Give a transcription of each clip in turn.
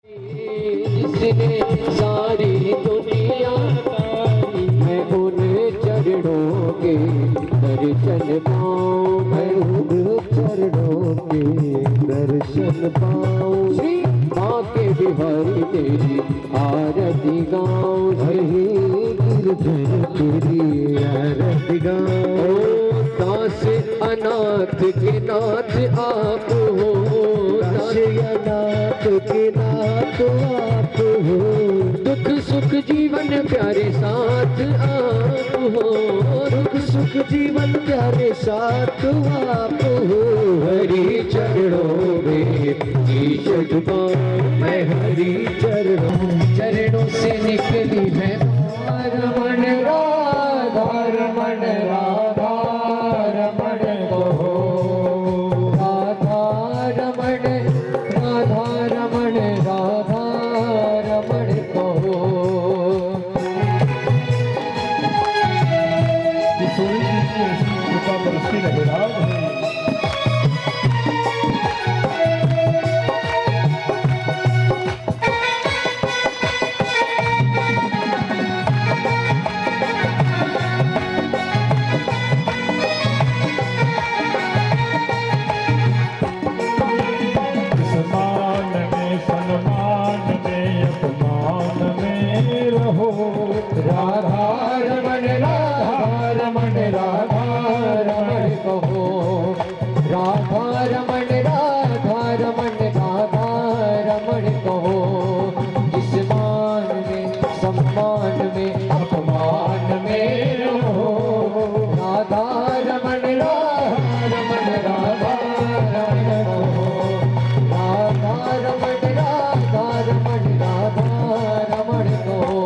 जिसने सारी दुनिया तारी, मैं उन चरणों के दर्शन पाऊं, मैं उन चरणों के दर्शन पाऊं। श्री बांके बिहारी तेरी आरती गाऊं, श्री गिरधर तेरी आरती गाऊं। दास अनाथ के नाथ आप हो, दास अनाथ के नाथ आप हो। दुख सुख जीवन प्यारे साथ आप हो, दुख सुख जीवन प्यारे साथ आप हो। हरि चरणों में शीश झुकाऊं, मैं हरि चरणों से निकली है रमण राधा, रमण राधा रमण कहो, राधा रमण राधा रमण राधा रमण कहो। बरसती रहे राग है। राधा रमण राधा रमण राधा रमण कहो, राधा रमण राधा रमण राधा रमण कहो। इस मान में सम्मान में अपमान में रहो, राधा रमण राधा रमण राधा रमण कहो, राधा रमण राधा रमण राधा रमण कहो।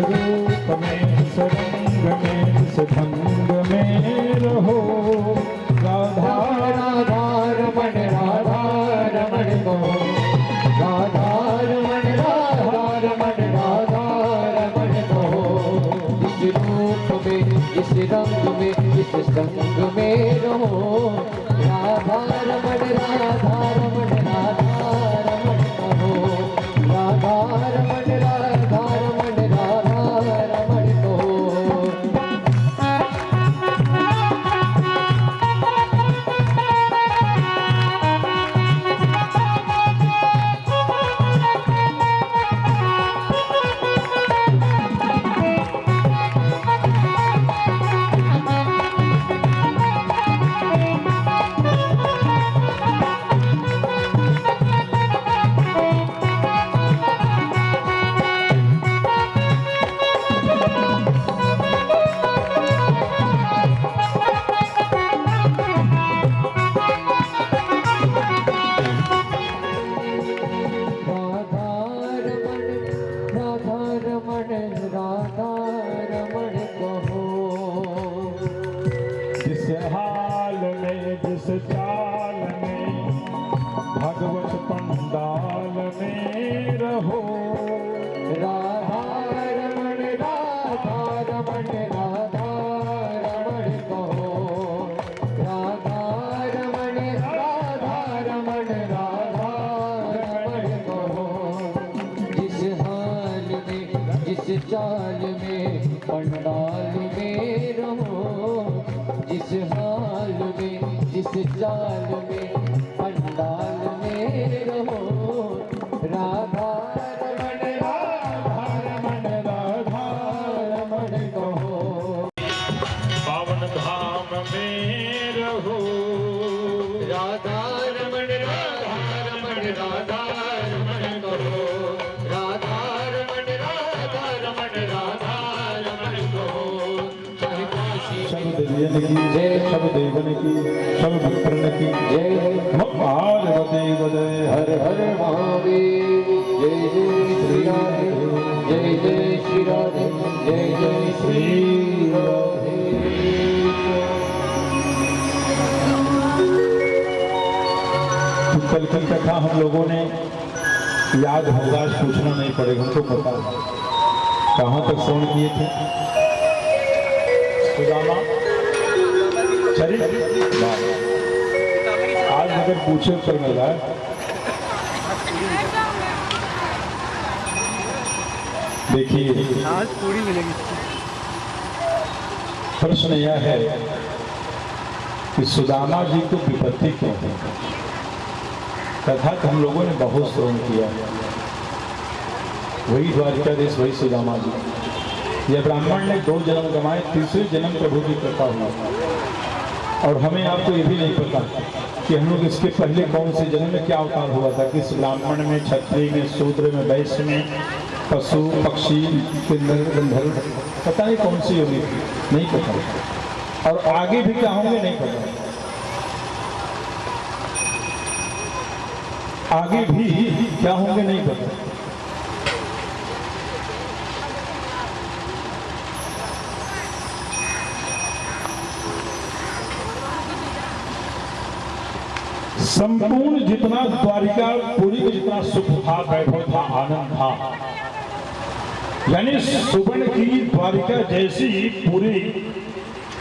रूप में सरंग में सभंग में रहो, राधा राधा रमण राधा रमण कहो, राधा रमण राधा रमण राधा रमण कहो। इस रूप में इस रंग में इस संग में रहो, राधा रमण राधा रमण राधा रमण कहो, राधा रमण राधा रमण राधा रमण कहो। राधा रमण कहो। जिस हाल में जिस चाल में भगवत पंडाल में रहो, राधा रमण राधा रमण राधा रमण कहो, राधा रमण राधा रमण राधा रमण कहो। जिस हाल में जिस चाल में पंडाल में रहो, जिस हाल में जिस चाल में पंडाल में रहो, राधा रमण राधा रमण राधा रमण कहो। पावन धाम में रहो, राधा रमण राधा रमण राधा रमण कहो, राधा रमण राधा रमण राधा रमण कहो। चाहे काशी सब देवन की जय, सब देवन की, सब भक्तन की जय, महादेव जय। हर हर महादेव, जय जय श्री राम, जय जय जय श्री राधे। कल की कथा हम लोगों ने याद होगा, पूछना नहीं पड़ेगा, हमको पता है कहाँ तक श्रवण किए थे। सुदामा चरित्र आज अगर पूछे उत्तर मिल रहा है। देखिए आज पूरी मिलेगी। प्रश्न यह है कि सुदामा जी को विपत्ति क्यों है। कथा तो हम लोगों ने बहुत श्रवण किया, वही द्वारिकाधीश वही सुदामा जी। यह ब्राह्मण ने 2 जन्म गंवाए, तीसरे जन्म प्रभु की कृपा हुआ। और हमें आपको ये भी नहीं पता कि हम लोग इसके पहले कौन से जन्म में क्या अवतार हुआ था, किस ब्राह्मण में, क्षत्रिय में, शूद्र में, वैश्य में, पशु पक्षी, किन्नर गंधर्व, पता नहीं कौन सी होगी, नहीं पता। और आगे भी क्या होंगे नहीं पता, आगे भी क्या होंगे नहीं पता। संपूर्ण जितना द्वारिका पुरी में जितना सुख था, वैभव था, आनंद था, यानी सुवर्ण की द्वारिका जैसी पूरी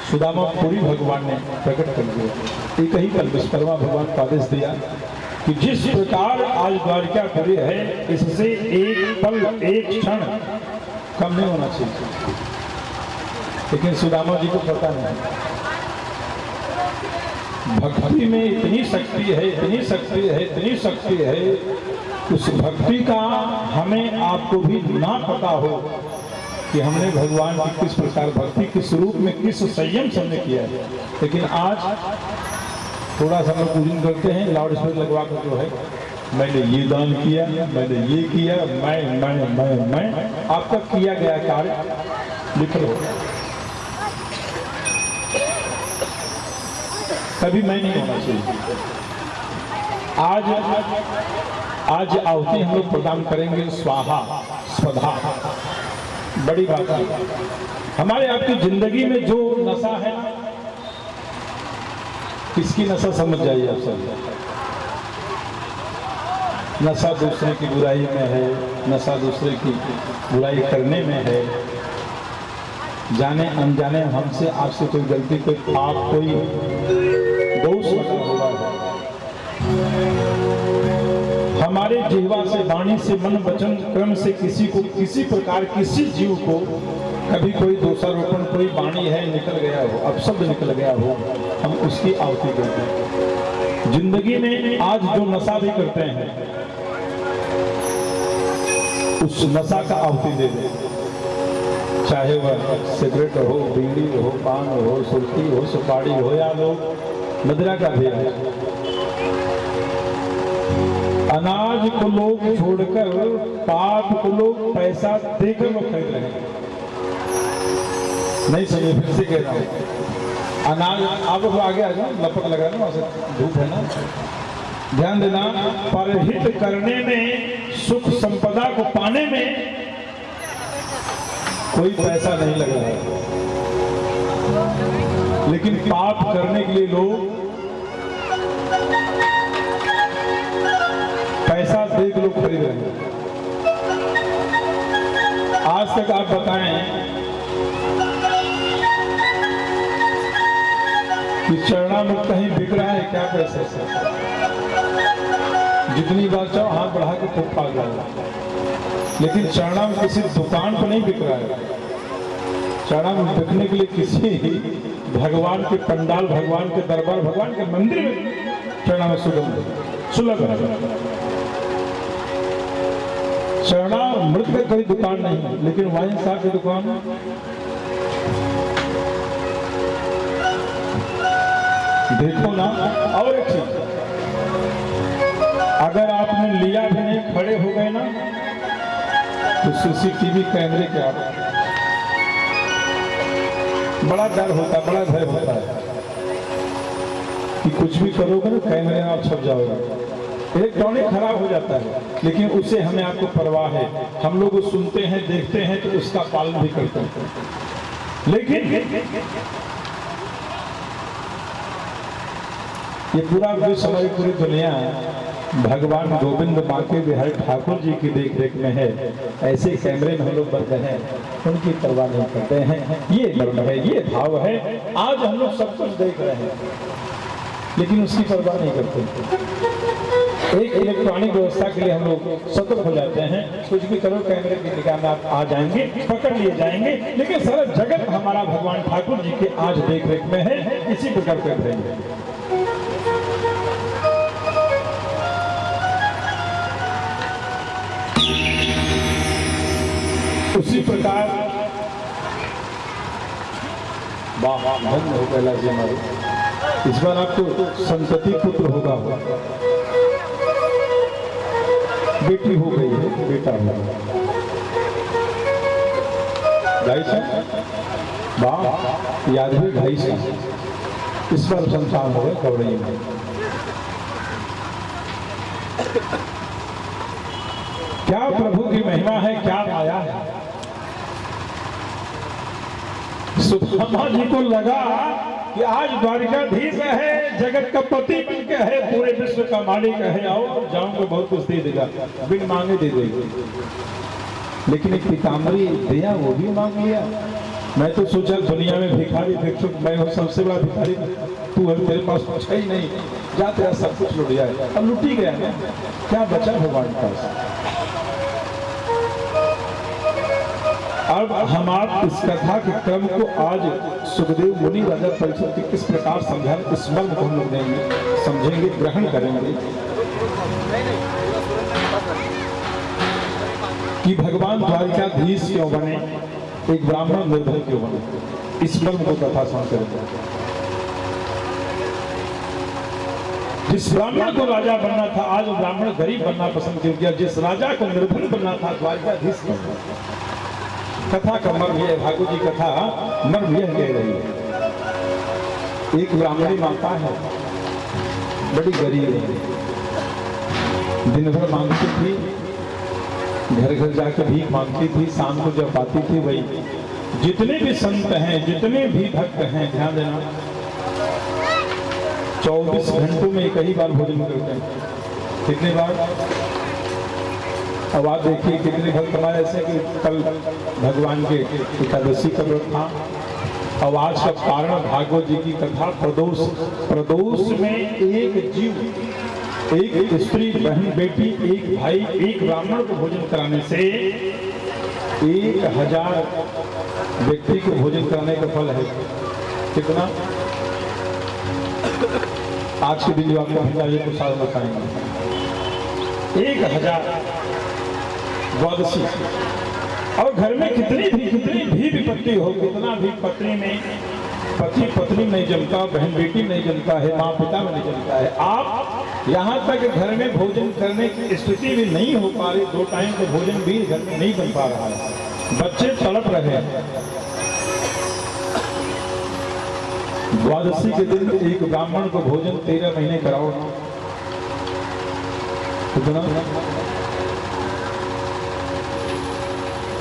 सुदामापुरी भगवान ने प्रकट कर दिया। एक ही कल विश्वकर्मा भगवान को आदेश दिया कि जिस प्रकार आज द्वारिकापुरी है, इससे एक पल एक क्षण कम नहीं होना चाहिए। लेकिन सुदामा जी को पता नहीं, भक्ति में इतनी शक्ति है, इतनी शक्ति है, इतनी शक्ति है, उस भक्ति का हमें आपको भी ना पता हो कि हमने भगवान की किस प्रकार भक्ति, किस रूप में, किस संयम से हमने किया है। लेकिन आज थोड़ा सा हम लोग पूजन करते हैं, लाउड स्पीकर लगवा कर जो है, मैंने ये दान किया, मैंने ये किया, मैं आपका किया गया कार्य लिख लो। कभी मैं नहीं होना चाहिए। आज आहुति हम लोग प्रदान करेंगे, स्वाहा स्वधा। बड़ी बात है, हमारे आपकी जिंदगी में जो नशा है, किसकी नशा समझ जाइए आप सब। नशा दूसरे की बुराई में है, नशा दूसरे की बुराई करने में है, जाने अनजाने हमसे आपसे कोई गलती, कोई पाप, कोई दोष लगा हुआ है। हमारे जिह्वा से, वाणी से, मन वचन कर्म से किसी को, किसी प्रकार, किसी जीव को कभी कोई दोषारोपण, कोई वाणी है निकल गया हो, अपशब्द निकल गया हो, हम उसकी आहुति देते हैं। जिंदगी में आज जो नशा भी करते हैं, उस नशा का आहुति दे दें। चाहे वह सिगरेट हो, बीड़ी हो, पान हो, सुर्खी हो, सुपारी हो, या लोग मदिरा का भी है। अनाज को लोग छोड़कर पाप को लोग पैसा देकर लोग खरीद रहे हैं। नहीं समझे, फिर से कह रहा हूं। अनाज आप लोग आगे आ जाओ, लपक लगा ना, वहां से धूप है ना। ध्यान देना, परहित करने में, सुख संपदा को पाने में कोई पैसा नहीं लग रहा है, लेकिन पाप करने के लिए लोग पैसा दे के लोग खरीद रहे हैं। आज तक आप बताएं कि चरणामृत कहीं बिक रहा है क्या पैसे से? जितनी बार चाहो हाथ बढ़ा के तो पा जाओ, लेकिन चरणामृत किसी दुकान पर नहीं बिक रहा है। चरणामृत बिकने के लिए किसी भगवान के पंडाल, भगवान के दरबार, भगवान के मंदिर में चरणामृत सुलभ है। चरणामृत का कोई दुकान नहीं है, लेकिन वाइन साहब की दुकान, देखो ना। और एक चीज, अगर आपने लिया भी नहीं, खड़े हो गए ना, तो सीसीटीवी कैमरे के आप बड़ा डर होता है, बड़ा भय होता है कि कुछ भी करोगे ना, कैमरे में आप छप जाओगे। इलेक्ट्रॉनिक खराब हो जाता है, लेकिन उससे हमें आपको परवाह है, हम लोग सुनते हैं देखते हैं तो उसका पालन भी करते हैं। लेकिन ये पूरा विश्व, हमारी पूरी दुनिया भगवान गोविंद बांके बिहारी ठाकुर जी की देख रेख में है। ऐसे कैमरे में हम लोग बंद हैं, उनकी परवाह नहीं करते हैं। ये धर्म है, ये भाव है। आज हम लोग सब कुछ देख रहे हैं लेकिन उसकी परवाह नहीं करते। एक इलेक्ट्रॉनिक व्यवस्था के लिए हम लोग सतर्क हो जाते हैं, कुछ भी करो कैमरे की निगाह में आप आ जाएंगे, पकड़ लिए जाएंगे। लेकिन सारा जगत हमारा भगवान ठाकुर जी के आज देख रेख में है, इसी प्रकार कर रहेंगे। उसी प्रकार धन्य हो कैला जी हमारे, इस बार आपको संतति पुत्र होगा, बेटी हो गई है, बेटा होगा। ढाई साल वाह, याद भी 2.5 साल इस बार संतान हो गए कवड़ई में। क्या प्रभु की महिमा है, क्या माया है। सुदामा जी को लगा कि आज द्वारिकाधीश है, जगत का पति बन के है, पूरे विश्व का मालिक है, आओ जाऊंगा बहुत कुछ दे देगा, बिन मांगे दे देगा। लेकिन एक पीताम्बरी दिया, वो भी मांग लिया। मैं तो सोचा दुनिया में भिखारी भिक्षुक मैं हूँ, सबसे बड़ा भिखारी तू है, तेरे पास कुछ है ही नहीं, जा तेरा सब कुछ लुट जाए। अब लुट ही गया ना, क्या बचा भगवान के पास। अब हम आप इस कथा के क्रम को आज सुखदेव मुनि राजा परीक्षित के किस प्रकार समझाएं, इस मर्म को हम लोग समझेंगे, ग्रहण करेंगे कि भगवान द्वारिकाधीश क्यों बने, एक ब्राह्मण निर्धन क्यों बने। इस मर्म को कथा सुन करेंगे। जिस ब्राह्मण को राजा बनना था, आज ब्राह्मण गरीब बनना पसंद क्यों किया। जिस राजा को निर्धन बनना था, द्वारिकाधीश क्यों बना। कथा का मर्म यह, भागवत जी कथा मर्म यह कह रही है। एक ब्राह्मणी माता है, बड़ी गरीब है, दिन भर मांगती थी, घर घर जाकर भीख मांगती थी। शाम को जब आती थी, वही जितने भी संत हैं, जितने भी भक्त हैं, ध्यान देना, 24 घंटों में एक ही बार भोजन करते हैं। कितने बार? अब आप देखिए कितने भक्त हमारे ऐसे कि कल भगवान के एकादशी का व्रत था। अब आज का कारण भागवत जी की कथा, प्रदोष। प्रदोष में एक जीव, एक स्त्री, बहन, बेटी, एक भाई, एक ब्राह्मण को भोजन कराने से 1000 व्यक्ति को भोजन कराने का फल है। कितना? आज के दिन जो आपको भेजा ये तो साल बताएंगे। 1000 द्वादशी। और घर में कितनी भी विपत्ति हो, कितना भी पत्नी में पति पत्नी नहीं जमता, बहन बेटी नहीं जमता है, माँ पिता में नहीं जमता है, आप यहाँ तक घर में भोजन करने की स्थिति भी नहीं हो पा रही, 2 टाइम का भोजन भी घर में नहीं बन पा रहा है, बच्चे तड़प रहे हैं। द्वादशी के दिन एक ब्राह्मण को भोजन 13 महीने कराओ, कितना?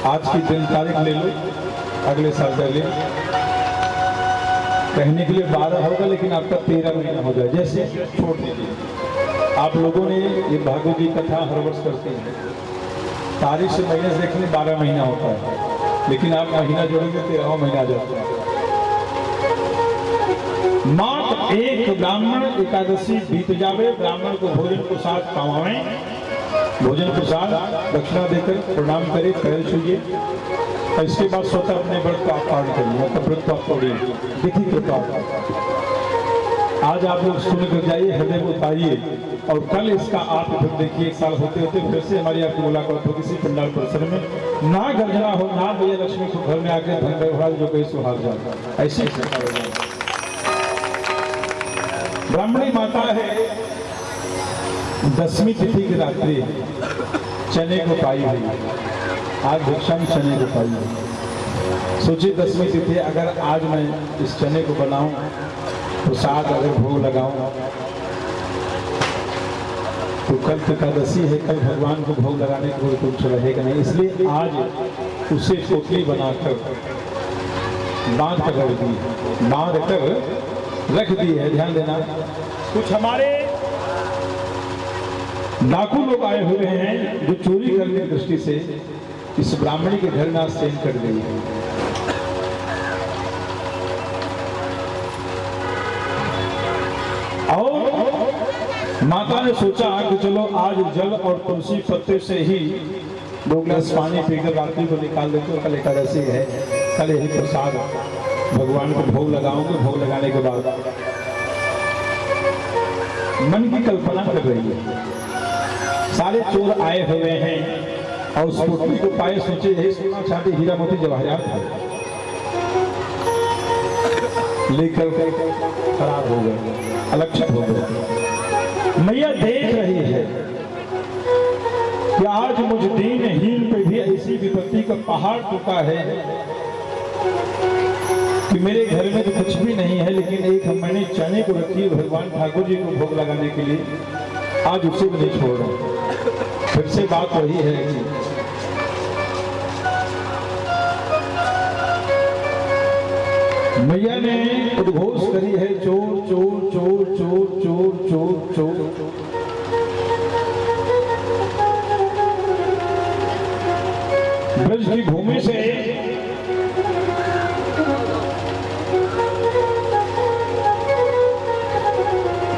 आज की दिन तारीख ले लो, अगले साल कर ले, कहने के लिए 12 होगा लेकिन आपका 13 महीना हो जाए, जैसे छोड़ दीजिए। आप लोगों ने ये भागवत जी कथा हर वर्ष करते हैं, तारीख से महीने से देखने 12 महीना होता है, लेकिन आप महीना जोड़ेंगे 13वां महीना आ जाता है। मात्र एक ब्राह्मण एकादशी बीत जावे, ब्राह्मण को भोजन प्रसाद पावे, भोजन प्रसाद दक्षिणा देकर प्रणाम करे, पैर छूइए, और इसके बाद स्वतः अपने व्रत को आप पालन करिए, मतलब व्रत को आप तोड़िए। देखिए कृपा, आज आप लोग सुनकर जाइए, हृदय को उतारिए, और कल इसका आप फिर देखिए, 1 साल होते होते फिर से हमारी आपकी मुलाकात हो किसी पंडाल परिसर में, ना गर्जना हो, ना भैया लक्ष्मी को घर में आकर धन व्यवहार जो कहीं सुहाग जाता, ऐसी ब्राह्मणी माता है। 10वीं तिथि की रात्रि चने को पाई हुई, आज भिक्षा में चने को पाई हुई। सोचिए 10वीं तिथि, अगर आज मैं इस चने को बनाऊं, प्रसाद अगर भोग लगाऊं, तो कल एकादशी है, कल भगवान को भोग लगाने को कुछ रहेगा नहीं, इसलिए आज उसे पोटली बनाकर बांध कर रख दी, बांध कर रख दी है। ध्यान देना, कुछ हमारे डाकू लोग आए हुए हैं जो चोरी करने की दृष्टि से इस ब्राह्मणी के घर में आज सेन कर गई है। और माता ने सोचा कि चलो आज जल और तुलसी पत्ते से ही 2 गिलास पानी पीकर रात्रि को निकाल देते हो। कल एकादशी है, कल यही प्रसाद भगवान को भोग लगाऊंगे। भोग लगाने के बाद मन की कल्पना कर रही है, सारे चोर आए हुए हैं और उस पोटली को पाए, सोचे यही सोना चांदी हीरा मोती जवाहरात है, लेकर खराब हो गए, अलक्षित हो गए। मैया देख रही है कि आज मुझ दीनहीन पे भी ऐसी विपत्ति का पहाड़ टूटा है कि मेरे घर में तो कुछ भी नहीं है, लेकिन एक मैंने चने को रखी है भगवान ठाकुर जी को भोग लगाने के लिए, आज उसे भी नहीं छोड़ रहा। फिर से बात वही है कि मैया ने उद्घोष करी है, चोर चोर चोर चोर चोर चोर चोर। ब्रज की भूमि से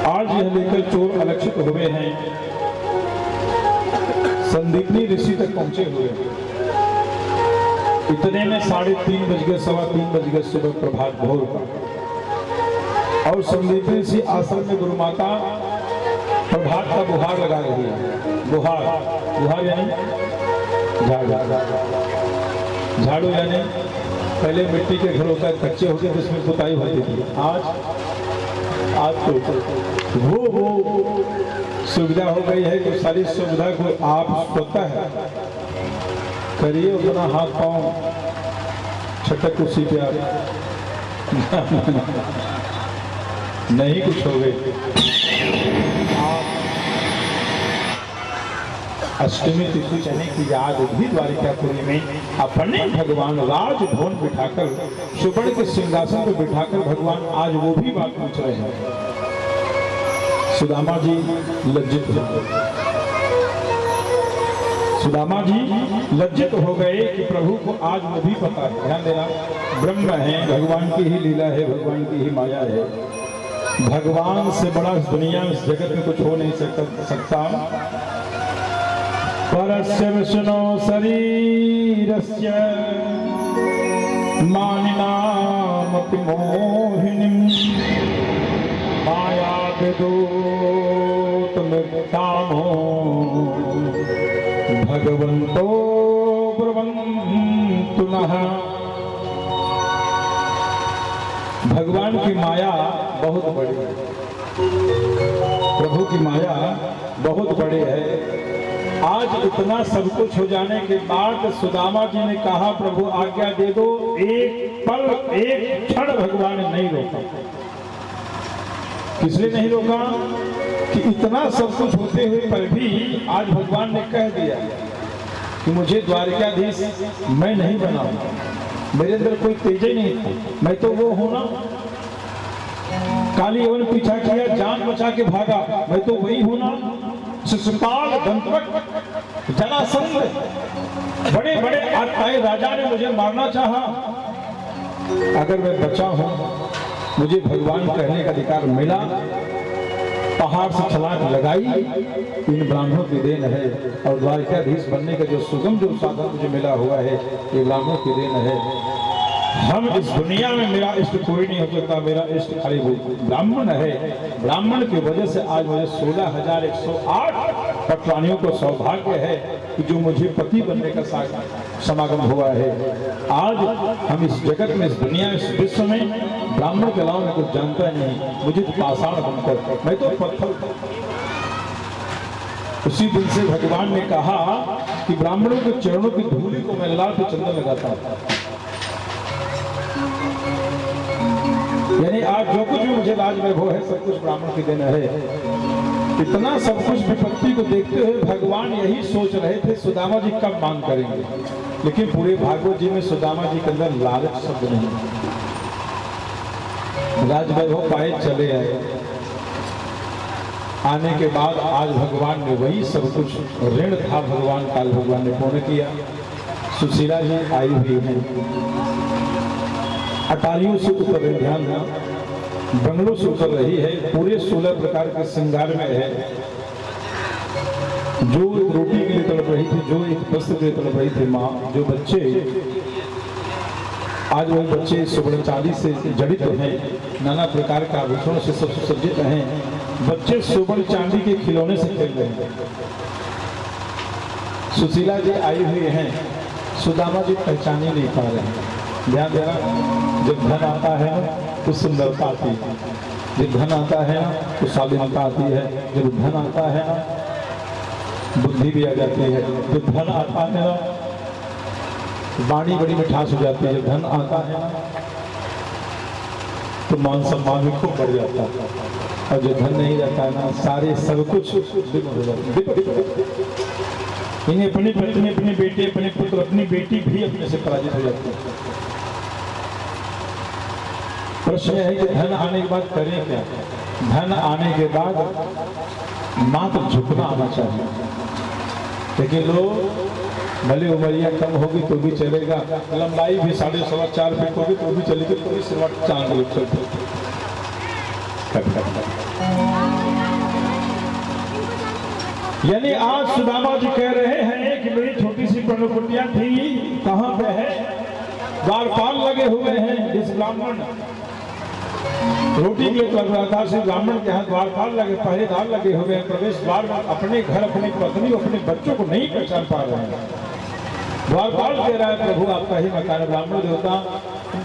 आज यह लेकर चोर अलक्षित हुए हैं, संदीपनी ऋषि तक पहुंचे हुए। इतने में 3:30 बज गए, 3:15 बज गए सुबह प्रभात भोर का। और संदीपनी ऋषि आश्रम में गुरु माता प्रभात का बुहार लगा रही है। बुहार, बुहार यानी झाड़ू, यानी पहले मिट्टी के घर होता है, कच्चे होते थे, जिसमें पुताई होती थी। आज तो वो सुविधा हो गई है कि सारी सुविधा को आप पता है करिए, अपना हाथ पांव छटक उसी पे आप नहीं कुछ हो गए। अष्टमी तिथि चने की याद भी द्वारिकापुरी में अपने भगवान राजभवन बिठाकर, सुवर्ण के सिंहासन पर बिठाकर भगवान आज वो भी बात पूछ रहे हैं। सुदामा जी लज्जित हो गए, सुदामा जी लज्जित हो गए कि प्रभु को आज वो भी पता है। ध्यान देना, ब्रह्म है, भगवान की ही लीला है, भगवान की ही माया है। भगवान से बड़ा इस दुनिया में, इस जगत में कुछ हो नहीं सकता। परस्य विष्णु शरीरस्य मानिनामपि मोहिनीं माया विदूतमित्तामो भगवन्तो ब्रुवन्तु नः। भगवान की माया बहुत बड़ी है, प्रभु की माया बहुत बड़ी है। आज इतना सब कुछ हो जाने के बाद सुदामा जी ने कहा, प्रभु आज्ञा दे दो, एक पल एक क्षण भगवान ने नहीं रोका। किसलिए नहीं रोका? कि इतना सब कुछ होते हुए पर भी आज भगवान ने कह दिया कि मुझे द्वारिकाधीश मैं नहीं बनाऊंगा, मेरे अंदर कोई तेज ही नहीं था, मैं तो वो हूं ना। काली यवन पीछा किया, जान बचा के भागा, मैं तो वही हूं ना। शिशुपाल, दंतवक्र, जरासंध, बड़े बड़े आए राजा ने मुझे मारना चाहा, अगर मैं बचा हूं, मुझे भगवान कहने का अधिकार मिला, पहाड़ से छलांग लगाई, इन ब्राह्मणों की देन है। और द्वारिकाधीश बनने का जो सुगम जो साधन मुझे मिला हुआ है, ये ब्राह्मणों की देन है। हम इस दुनिया में, मेरा इष्ट कोई नहीं हो सकता, मेरा इष्ट खाली वो ब्राह्मण है। ब्राह्मण की वजह से आज मुझे 16,108 पटरानियों को सौभाग्य है कि जो मुझे पति बनने का समागम हुआ है। आज हम इस जगत में, इस दुनिया, इस विश्व में ब्राह्मण के अलावा मैं कुछ जानता नहीं। मुझे पाषाण बनकर, मैं तो पत्थर। उसी दिन से भगवान ने कहा कि ब्राह्मणों के चरणों की धूलि को मैं लाल पे चंदन लगाता हूं। यानी आज जो कुछ भी मुझे राज वैभव है, सब कुछ ब्राह्मण की देन है। इतना सब कुछ विपत्ति को देखते हुए भगवान यही सोच रहे थे सुदामा जी कब मांग करेंगे, लेकिन पूरे भागवत जी में सुदामा जी के अंदर लालच शब्द नहीं। राजवैभव पाए चले आए, आने के बाद आज भगवान ने वही सब कुछ ऋण था भगवान काल भगवान ने पूर्ण किया। सुशीला जी आई हुई है, अटारियों से उतर रही, ध्यान देना, बंगलों से उतर रही है, पूरे 16 प्रकार के श्रृंगार में है। जो रोटी के लिए तड़प रही थी, जो एक वस्त्र के लिए तड़प रही थी माँ, जो बच्चे आज वही बच्चे सुवर्ण चांदी से जड़ित हैं, नाना प्रकार के आभूषणों से सब सुसज्जित हैं, बच्चे सुवर्ण चांदी के खिलौने से खेल रहे हैं। सुशीला जी आई हुई हैं, सुदामा जी पहचान ही नहीं पा रहे हैं। ध्यान देना, जब धन आता है तो सुंदरता आती है, जब धन आता है ना तो शालीनता आती है, जब धन आता है ना बुद्धि भी आ जाती है, जब धन आता है ना वाणी बड़ी मिठास हो जाती है, जब धन आता है ना तो मान सम्मान भी खूब बढ़ जाता है, और जो धन नहीं रहता है ना सारे सब कुछ हो जाता है। इन्हें अपनी पत्नी, अपने बेटे, अपने पुत्र, अपनी बेटी भी अपने से पराजित हो जाते हैं। प्रश्न है कि धन आने के बाद करें क्या? धन आने के बाद मात्र झुकना आना चाहिए। लेकिन लोग भले उमरिया कम होगी तो भी चलेगा, लंबाई भी 4.25 फीट होगी तो भी चलेगी, तो भी सिर्फ चांद लोग चलते। यानी आज सुदामा जी कह रहे हैं कि मेरी छोटी सी पर्णकुटिया थी, कहाँ पे है? द्वारपाल लगे हुए हैं। जिस ब्राह्मण रोटी के लिए कर रहा था, उसी ब्राह्मण के यहाँ द्वारपाल लगे, पहरेदार लगे हुए हैं। प्रवेश द्वार में अपने घर, अपनी पत्नी, अपने बच्चों को नहीं पहचान पा रहे हैं। द्वारपाल कह रहा है प्रभु आपका ही मकान है।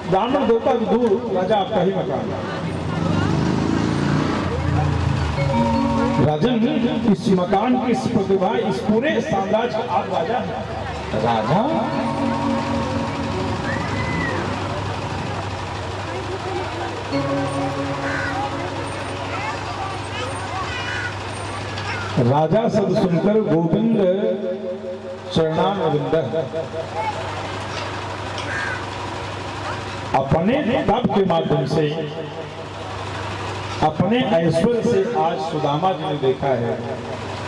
ब्राह्मण देवता की दूर, राजा आपका ही मकान है। राजन, इस मकान की इस प्रतिभा, इस पूरे साम्राज्य का आप राजा हैं। राजा राजा शब्द सुनकर गोविंद चरणारविंद अपने तप के माध्यम से, अपने ऐश्वर्य से आज सुदामा जी ने देखा है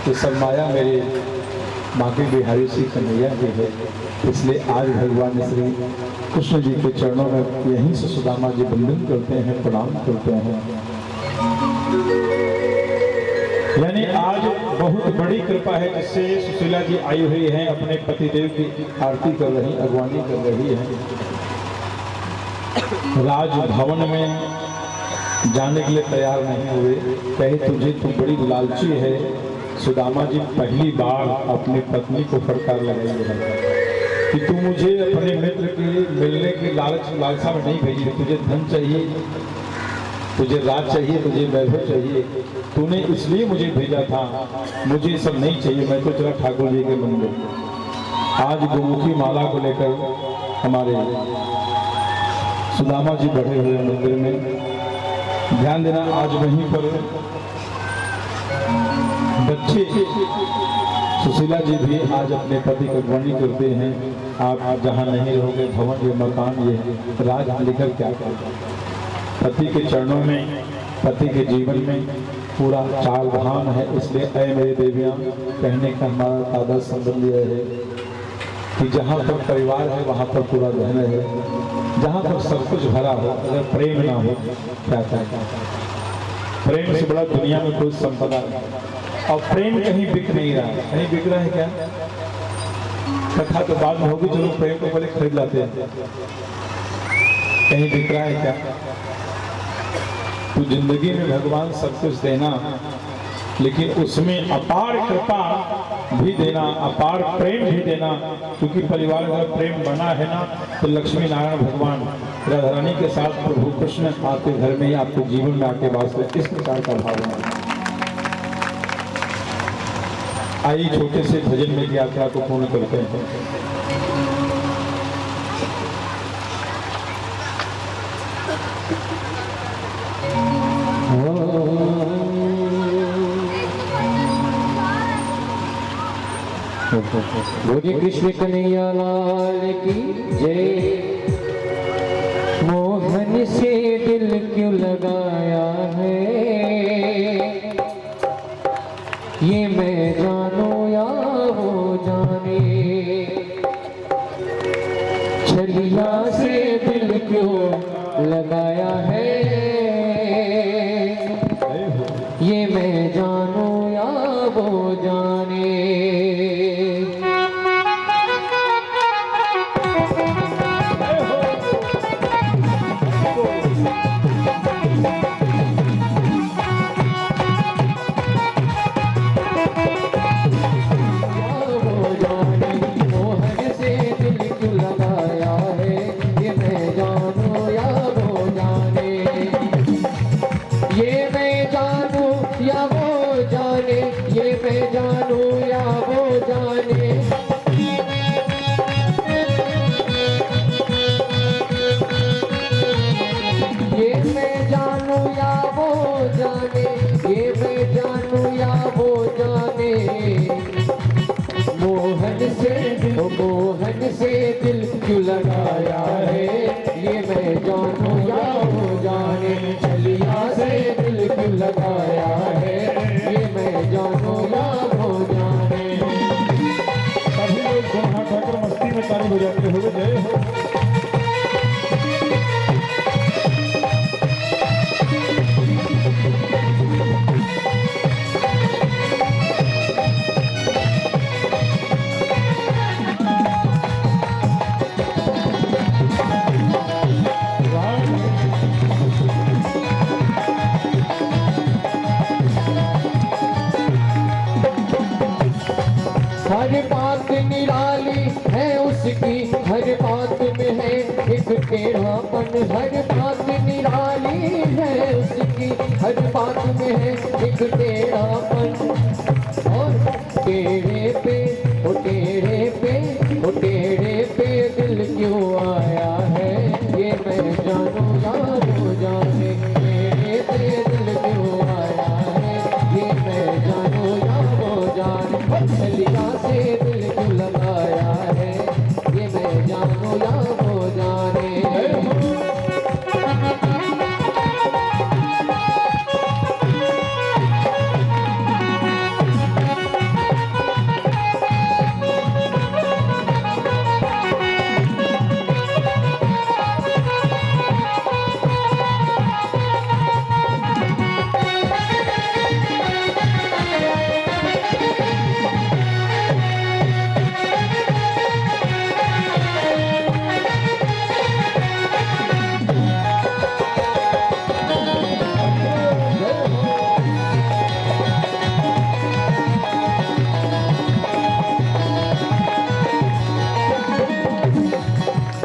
कि सरमाया मेरे बाकी बिहारी श्री कन्हैया की है। इसलिए आज भगवान श्री कृष्ण जी के चरणों में यहीं से सुदामा जी वंदन करते हैं, प्रणाम करते हैं। यानी आज बहुत बड़ी कृपा है जिससे सुशीला जी आई हुई हैं, अपने पतिदेव की आरती कर रही, अगवानी कर रही हैं। राजभवन में जाने के लिए तैयार नहीं हुए, कहे तुझे तू बड़ी लालची है। सुदामा जी पहली बार अपनी पत्नी को फटकार लगाई है कि तू मुझे अपने मित्र के मिलने की लालसा में नहीं भेजी, तुझे धन चाहिए, तुझे राज चाहिए, तुझे वैभव चाहिए, तूने इसलिए मुझे भेजा था। मुझे सब नहीं चाहिए, मैं तो चला ठाकुर जी के मंदिर। आज गोमुखी माला को लेकर हमारे सुदामा जी बढ़े हुए मंदिर में। ध्यान देना, आज वहीं पर बच्चे सुशीला जी भी आज अपने पति का अगवानी करते हैं। आप जहाँ नहीं रहोगे, भवन ये मकान ये राज लेकर क्या करोगे? पति के चरणों में, पति के जीवन में पूरा चार धाम है। इसलिए ऐ मेरी देवियाँ, कहने का हमारा तादा संबंध यह है कि जहाँ पर परिवार है वहाँ पर पूरा धन है, जहाँ पर सब कुछ भरा हो, अगर प्रेम ना हो क्या करें? प्रेम से बड़ा दुनिया में कोई संपदा नहीं। और प्रेम कहीं बिक नहीं रहा, कहीं बिक रहा है क्या? कथा तो बाद में होगी, चलो प्रेम को पहले खरीद लाते हैं। कहीं बिक रहा है क्या? तो जिंदगी में भगवान सब कुछ देना, लेकिन उसमें अपार कृपा भी देना, अपार प्रेम भी देना। क्योंकि परिवार में प्रेम बना है ना, तो लक्ष्मी नारायण भगवान राधा रानी के साथ प्रभु कृष्ण आपके घर में ही, आपके जीवन में आके वास करते। इस प्रकार का भाव है। आइए छोटे से भजन में यात्रा को पूर्ण करते हैं। बोलिए कृष्ण कन्हैया लाल की जय। मोहन से दिल क्यों लगाया है, ये मैं जानू या वो जाने। छलिया से दिल क्यों लगाया है, ये मैं जानू या वो जाने। मोहन से दिल क्यों लगाया है, ये मैं जानू या वो जाने। छलिया से दिल क्यों लगाया है, ये मैं जानू या वो जाने। सभी लोग दोनों हाथ उठाकर मस्ती में ताली बजाते हुए जय हो। हर बात निराली है उसकी, हर बात में है एक टेढ़ापन। हर बात निराली है उसकी, हर बात में है एक टेढ़ापन। और टेढ़े पे ओ टेढ़े पे ओ टेढ़े पे दिल क्यों आया है, ये मैं जानू या वो जाने। टेढ़े पे दिल क्यों आया है, ये मैं जानू या वो जाने। छलिया से दिल क्यों लगाया है, ये मैं जानू या वो जाने।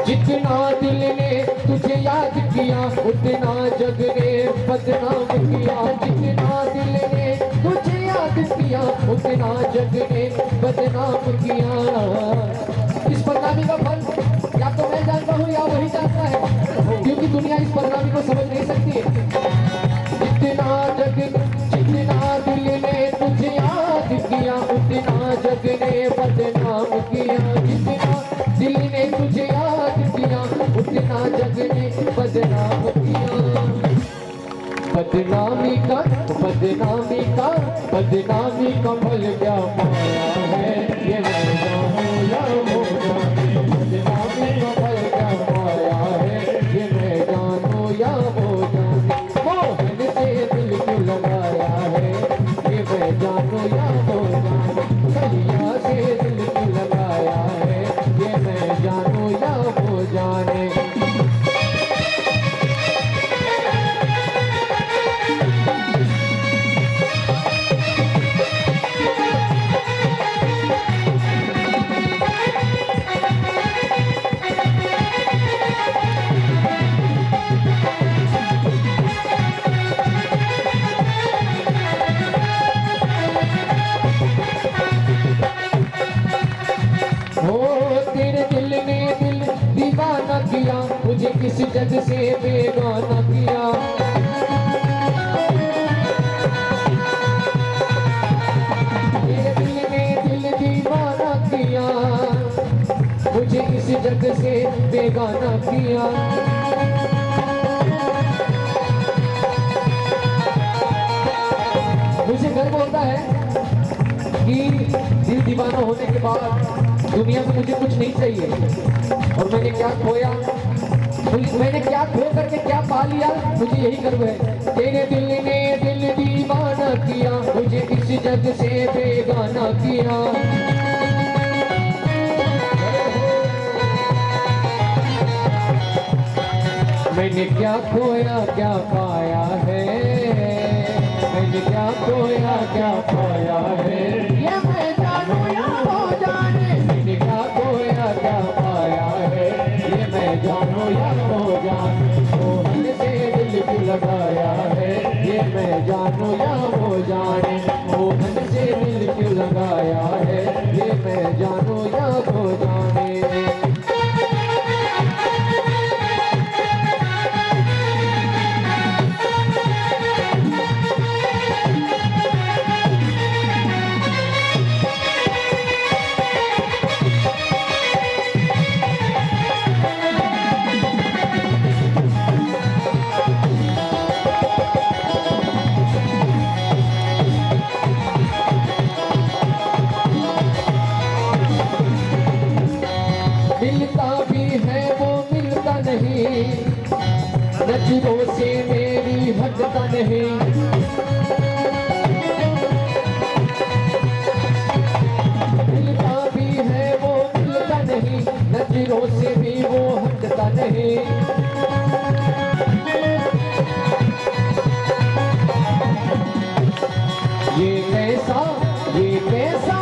जितना दिल ने तुझे याद किया, उतना जग ने बदनाम किया। जितना दिल ने तुझे याद किया, उतना जग ने बदनाम किया। इस बदनामी का फल या तो मैं जानता हूँ या वही जानता है, क्योंकि दुनिया इस बदनामी को समझ नहीं सकती। जितना दिल ने तुझे याद किया, उतना जग ने बदनाम किया। जितना दिल ने तुझे याद किया, उतना जग ने बदनाम किया। बदनामी का फल क्या पाया है, ये मैं जानू या वो जाने। बदनामी का फल क्या पाया है, ये मैं जानू या वो जाने। मोहन से दिल क्यों लगाया है, ये मैं जानू या वो जाने। छलिया से दिल क्यों लगाया है, ये मैं जानू या वो जाने। तेरे दिल ने दिल दीवाना किया, मुझे किस जग से बेगाना किया। तेरे दिल ने दिल दीवाना किया, जग से बेगाना किया। मुझे गर्व होता है कि दिल दीवाना होने के बाद दुनिया में मुझे कुछ नहीं चाहिए। और मैंने क्या खोया, मैंने क्या खो करके क्या पा लिया, मुझे यही गर्व है। तेरे दिल ने दिल दीवाना किया, मुझे इस जग से बेगाना किया। मैंने क्या खोया क्या पाया है, मैंने क्या खोया क्या पाया है, ये मैं जानू या हो जाने। मैंने क्या खोया क्या पाया है, ये मैं जानू या हो जाने। मोहन से दिल क्यों लगाया है, ये मैं जानू या हो जाने। मोहन से दिल क्यों लगाया है, ये मैं जानू या हो जाने। मिलता भी है वो मिलता नहीं, नजरों से मेरी हटता नहीं। मिलता भी है वो मिलता नहीं, नजरों से भी वो हटता नहीं। ये कैसा ये कैसा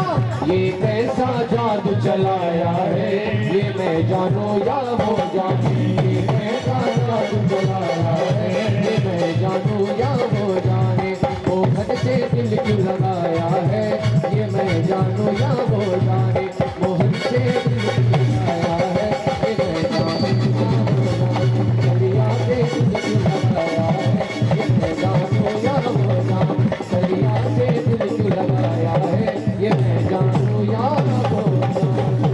ये कैसा जादू चलाया है, ये मैं जानू या हो जाने। ये कैसा जादू चलाया है, ये मैं जानू या हो जाने। मोहन से दिल क्यों लगाया है, ये मैं जानू या हो जाने। मोहन से दिल क्यों लगाया है, ये मैं जानू या हो जाने। दरिया से दिल क्यों लगाया है, ये मैं जानू या हो जाने। दरिया से दिल क्यों लगाया है, ये मैं जानू या हो जाने।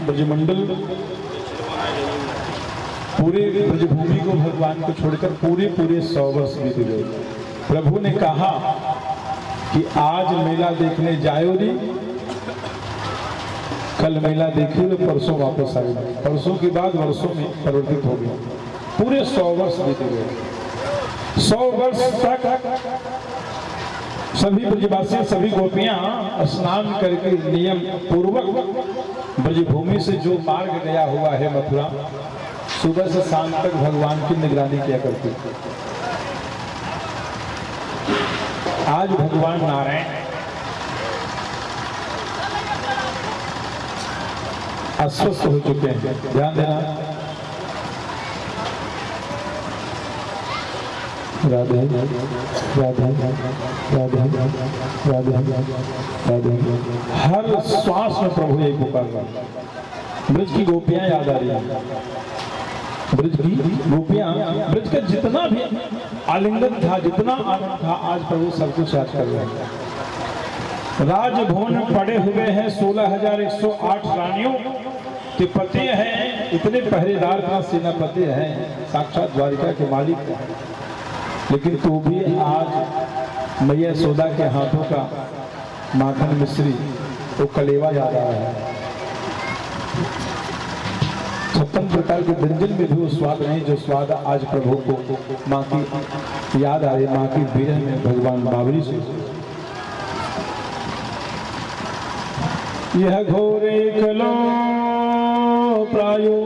ब्रजमंडल पूरे ब्रजभूमि को भगवान को छोड़कर पूरे 100 वर्ष बीत गए। प्रभु ने कहा कि आज मेला देखने जायो रे, कल मेला देखियो तो परसों वापस आए। परसों के बाद वर्षों में परिवर्तित हो गया। पूरे 100 वर्ष बीत गए। 100 वर्ष तक सभी ब्रजवासी सभी गोपियां स्नान करके नियम पूर्वक ब्रजभूमि से जो मार्ग गया हुआ है मथुरा, सुबह से शाम तक भगवान की निगरानी किया करते थे। आज भगवान नारायण अस्वस्थ हो चुके हैं। ध्यान देना। राधे राधे राधे राधे राधे। हर श्वास में प्रभु एक पुकार रहा। ब्रज की गोपियां याद आ रही हैं। ब्रज की गोपियां, ब्रज का जितना भी आलिंगन था, जितना आनंद था, आज प्रभु सब कुछ याद कर रहे हैं। राजभवन में पड़े हुए हैं 16,108 रानियों के पति हैं, इतने पहरेदार का सेनापति हैं, साक्षात द्वारिका के मालिक हैं। लेकिन तो भी आज मैया यशोदा के हाथों का माखन मिश्री तो कलेवा याद आ रहा है। 56 प्रकार के व्यंजन में भी वो स्वाद नहीं जो स्वाद आज प्रभु को माँ की याद आ रही। माँ की विरह में भगवान बाबरी से यह घोरे कलो प्रायो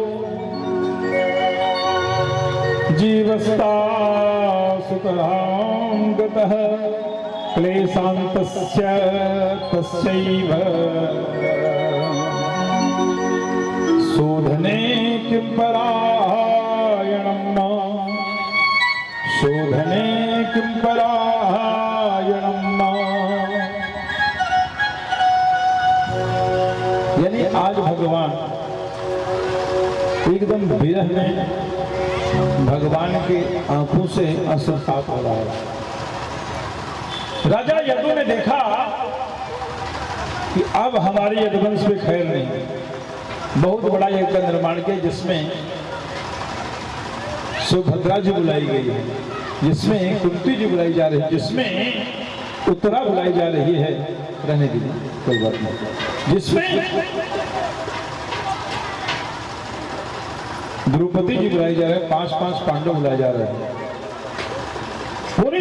जीवस्ता सुतरां गतः क्लेशान्तस्य तस्यैव शोधने किं परायणं न शोधने किं परायणं न। यानी आज भगवान एकदम विरह में भगवान के आंखों से अश्रुपात हो रहा है। राजा यदु ने देखा कि अब हमारे यदुवंश में खैर नहीं। बहुत बड़ा यज्ञ का निर्माण किया जिसमें सुभद्रा जी बुलाई गई है, जिसमें कुंती जी बुलाई जा रही है, जिसमें उत्तरा बुलाई जा रही है, रहने दीजिए कोई बात नहीं, जिसमें द्रौपदी जी बुलाई जा रहे हैं, 5-5 पांडव बुलाए जा रहे हैं। पूरी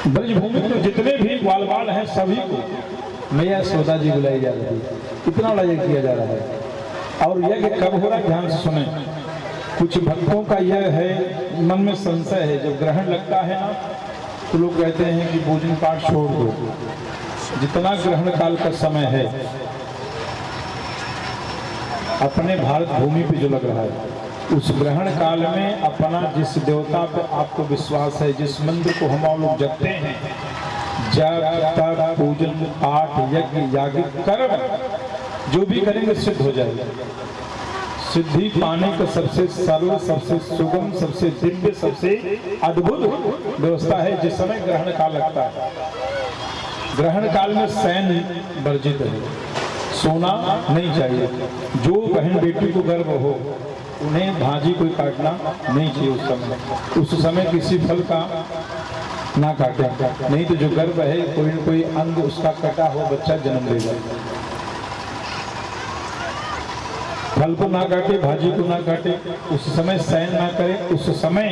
ब्रजभूमि में जितने भी ग्वाल बाल हैं सभी को मैया यशोदा जी बुलाई जा रही है। इतना बड़ा यज्ञ किया जा रहा है। और यज्ञ कब हो रहा है ध्यान से सुने। कुछ भक्तों का यह है, मन में संशय है, जब ग्रहण लगता है ना तो लोग कहते हैं कि भोजन पाठ छोड़ दो। जितना ग्रहण काल का समय है अपने भारत भूमि पे जो लग रहा है, उस ग्रहण काल में अपना जिस देवता पे आपको विश्वास है, जिस मंदिर को हम लोग जपते हैं, जब पूजन पाठ यज्ञ यागिक कर्म जो भी करेंगे सिद्ध हो जाएगा। सिद्धि पाने का सबसे सरल, सबसे सुगम, सबसे दिव्य, सबसे अद्भुत व्यवस्था है जिस समय ग्रहण काल लगता है। ग्रहण काल में शयन वर्जित है, सोना नहीं चाहिए। जो बहन बेटी को गर्भ हो उन्हें भाजी कोई काटना नहीं चाहिए। उस समय किसी फल का ना काटे, नहीं तो जो गर्भ है कोई न कोई अंग उसका कटा हो बच्चा जन्म लेगा। फल को ना काटे, भाजी को ना काटे, उस समय शयन ना करे। उस समय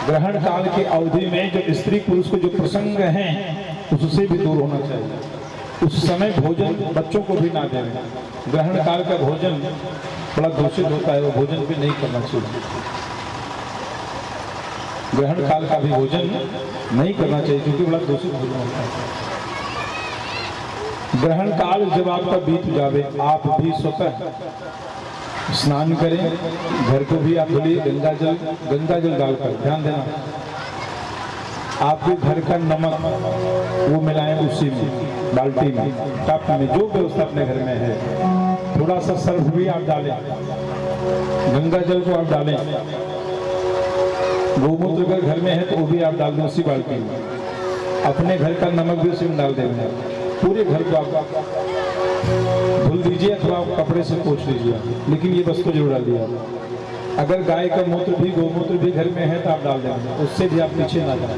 ग्रहण काल की अवधि में जो स्त्री पुरुष को जो प्रसंग हैं उससे भी दूर होना चाहिए। उस समय भोजन बच्चों को भी ना दें। ग्रहण काल का भोजन बड़ा दूषित होता है, वो भोजन भी नहीं करना चाहिए। ग्रहण काल का भी भोजन नहीं करना चाहिए क्योंकि बड़ा दूषित भोजन होता है। ग्रहण काल जब आपका बीत जावे, आप भी स्वतः स्नान करें, घर को भी आप धुलिए, गंगा जल डालकर। ध्यान देना, आपके घर का नमक वो मिलाएं उसी में, बाल्टी में, टप में, जो व्यवस्था अपने घर में है। थोड़ा सा सर्फ भी आप डालें, गंगा जल को आप डालें। गोमूत्र अगर घर में है तो वो भी आप डाल दें उसी बाल्टी में। अपने घर का नमक भी उसी में डाल देंगे। पूरे घर को आप धुल दीजिए अथवा कपड़े से पोंछ लीजिए, लेकिन ये वस्तु जरूर डाल दिया। अगर गाय का मूत्र भी, गोमूत्र भी घर में है तो आप डाल देंगे, उससे भी आप पीछे ना जाए।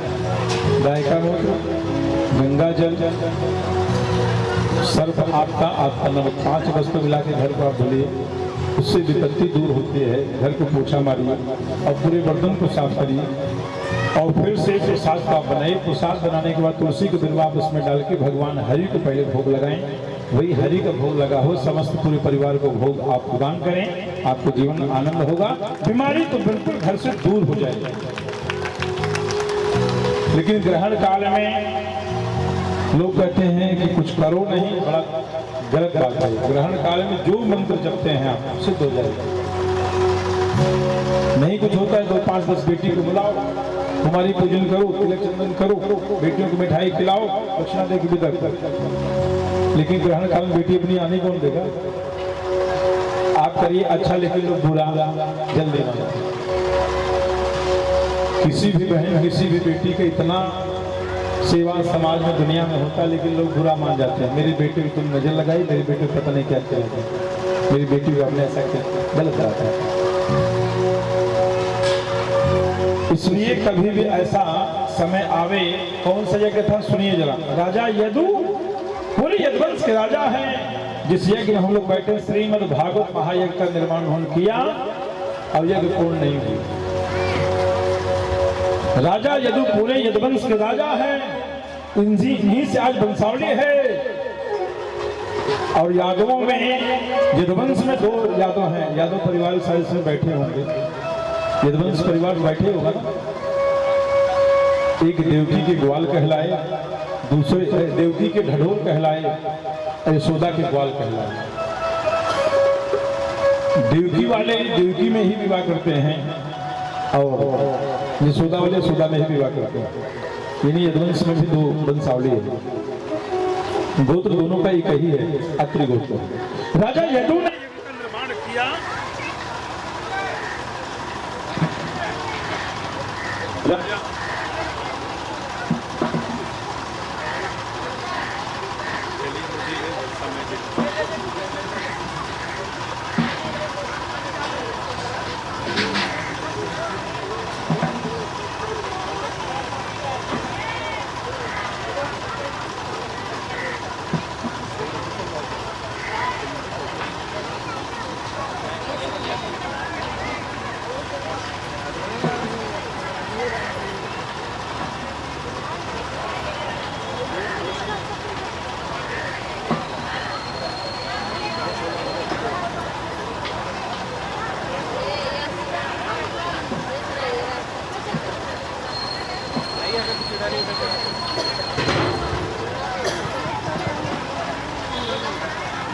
गाय का मूत्र, गंगा जल, सर्फ आपका नमक, 5 वस्तु मिला के घर को आप धुलिए। उससे विपत्ति दूर होती है। घर को पोछा मारिए और पूरे बर्तन को साफ करिए और फिर से प्रसाद का बनाइए। प्रसाद बनाने के बाद तुलसी के बिल्वा आप उसमें डाल के भगवान हरि को पहले भोग लगाएं। वही हरि का भोग लगा हो, समस्त पूरे परिवार को भोग आप प्रदान करें। आपको जीवन में आनंद होगा, बीमारी तो बिल्कुल घर से दूर हो जाएगी। लेकिन ग्रहण काल में लोग कहते हैं कि कुछ करो नहीं, बड़ा गलत बात है। ग्रहण काल में जो मंत्र जपते हैं आप सिद्ध हो जाएगा। नहीं कुछ होता है तो 5-10 बेटी को बुलाओ, तुम्हारी पूजन करो, तिलक चंदन करो, बेटियों को मिठाई खिलाओ, दक्षिणा दे के विदा कर। लेकिन ग्रहण काल में बेटी अपनी आने कौन देगा? आप करिए अच्छा, लेकिन लोग बुरा जल देना। किसी भी बहन, किसी भी बेटी का इतना सेवा समाज में, दुनिया में होता है, लेकिन लोग बुरा मान जाते हैं। मेरी बेटी को तुम नजर लगाई, मेरी बेटी को पता नहीं क्या किया, मेरी बेटी को आपने ऐसा किया, गलत बात है। इसलिए कभी भी ऐसा समय आवे, कौन सा यज्ञ था सुनिए जरा। राजा यदु पूरे यदुवंश के राजा हैं। जिस यज्ञ में हम लोग बैठे, श्रीमद् भागवत महायज्ञ का निर्माण उन्होंने किया और यज्ञ पूर्ण नहीं हुई। राजा यदु पूरे यदुवंश के राजा हैं। इन्हीं से आज वंशावली है। और यादवों में, यदुवंश में 2 यादव हैं। यादव परिवार साइड से बैठे होंगे, यदुवंश परिवार बैठे होगा ना। एक देवकी के ग्वाल कहलाए, दूसरे देवकी के ढढोर कहलाए, यशोदा के ग्वाल कहलाए। देवकी वाले देवकी में ही विवाह करते हैं और यशोदा वाले यशोदा में ही विवाह करते हैं। यानी यदुवंश में भी 2 वंशावली है। गोत्र दोनों का एक ही है, अत्रि गोत्र। राजा यदु ने निर्माण किया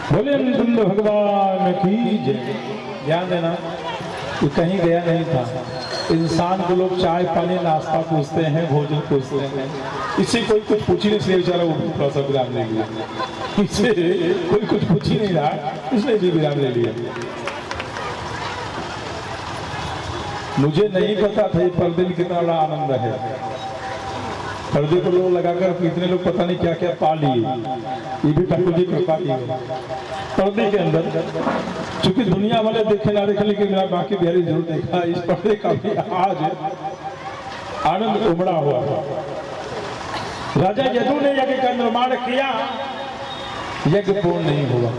बोले नंद भगवान की जय। ध्यान देना, ये कहीं गया नहीं था। इंसान को लोग चाय पानी नाश्ता पूछते हैं, भोजन पूछते हैं, इससे कोई कुछ पूछ ही नहीं, इसलिए बेचारा वो थोड़ा सा विराम ले लिया। इससे कोई कुछ पूछ ही नहीं रहा, इसलिए भी विराम ले लिया। मुझे नहीं पता था ये पर्दे में कितना बड़ा आनंद है। पर्दे को लोग लगाकर इतने लोग पता नहीं क्या क्या पा लिए। ये भी ठाकुर जी कृपा की है। पर्दे के अंदर चूंकि दुनिया वाले देखे ना देखे, लेकिन मेरा बाकी बिहारी जरूर देखा। इस पर्दे का भी आज आनंद उमड़ा हुआ है। राजा यदु ने यज्ञ का निर्माण किया, यज्ञ पूर्ण नहीं हुआ।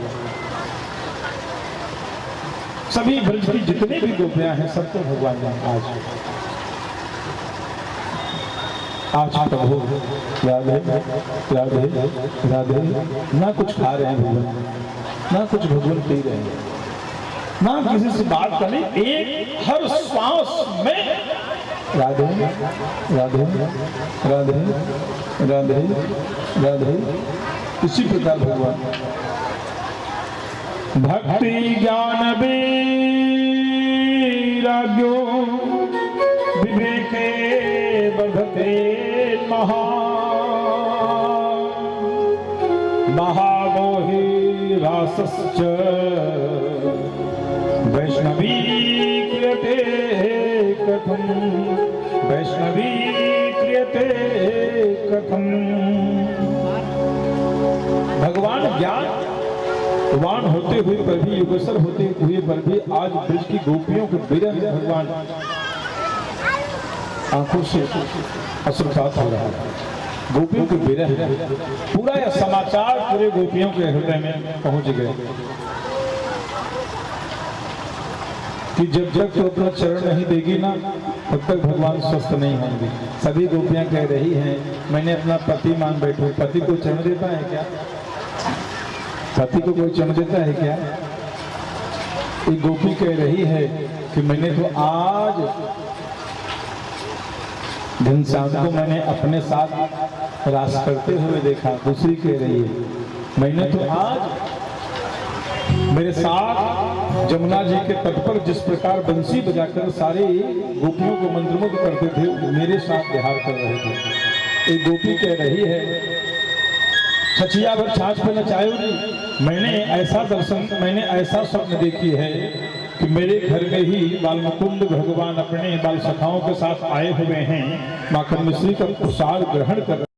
सभी ब्रज की जितनी भी गोपियां हैं सबको भगवान ने आज प्रभु राधे राधे राधे ना कुछ खा रहे हैं भगवान, ना कुछ भगवान पी रहे हैं, ना किसी से बात करनी, एक हर सांस में राधे राधे राधे राधे राधे। इसी प्रकार भगवान भक्ति ज्ञान वैराग्यो विवेके वर्धते महा महामोहि रासश्च वैष्णवी क्रियते कथम वैष्णवी क्रियते कथम। भगवान ज्ञानवान होते हुए पर भी, युगसर होते हुए पर भी आज ब्रज की गोपियों के विरह में भगवान आंखों से अश्रुपात हो रहा है। गोपियों के विरह पूरा यह समाचार पूरे गोपियों के हृदय में पहुंच गए कि जब तक तो अपना चरण नहीं देगी ना, तब तक भगवान स्वस्थ नहीं होंगे। सभी गोपियां कह रही हैं मैंने अपना पति मान बैठू। पति को चरण देता है क्या? पति को कोई चरण देता है क्या? एक गोपी कह रही है कि मैंने तो आज घनश्याम को मैंने अपने साथ रास करते हुए देखा। दूसरी कह रही है मैंने तो आज मेरे साथ जमुना जी के तट पर जिस प्रकार बंसी बजाकर सारे गोपियों को मंत्रमुग्ध करते थे, मेरे साथ विहार कर रहे थे। एक गोपी कह रही है छचिया भर छाछ पे नचायो नहीं, मैंने ऐसा दर्शन, मैंने ऐसा स्वप्न देखी है कि मेरे घर में ही बाल मुकुंद भगवान अपने बाल सखाओं के साथ आए हुए हैं, माखन मिश्री का प्रसाद ग्रहण कर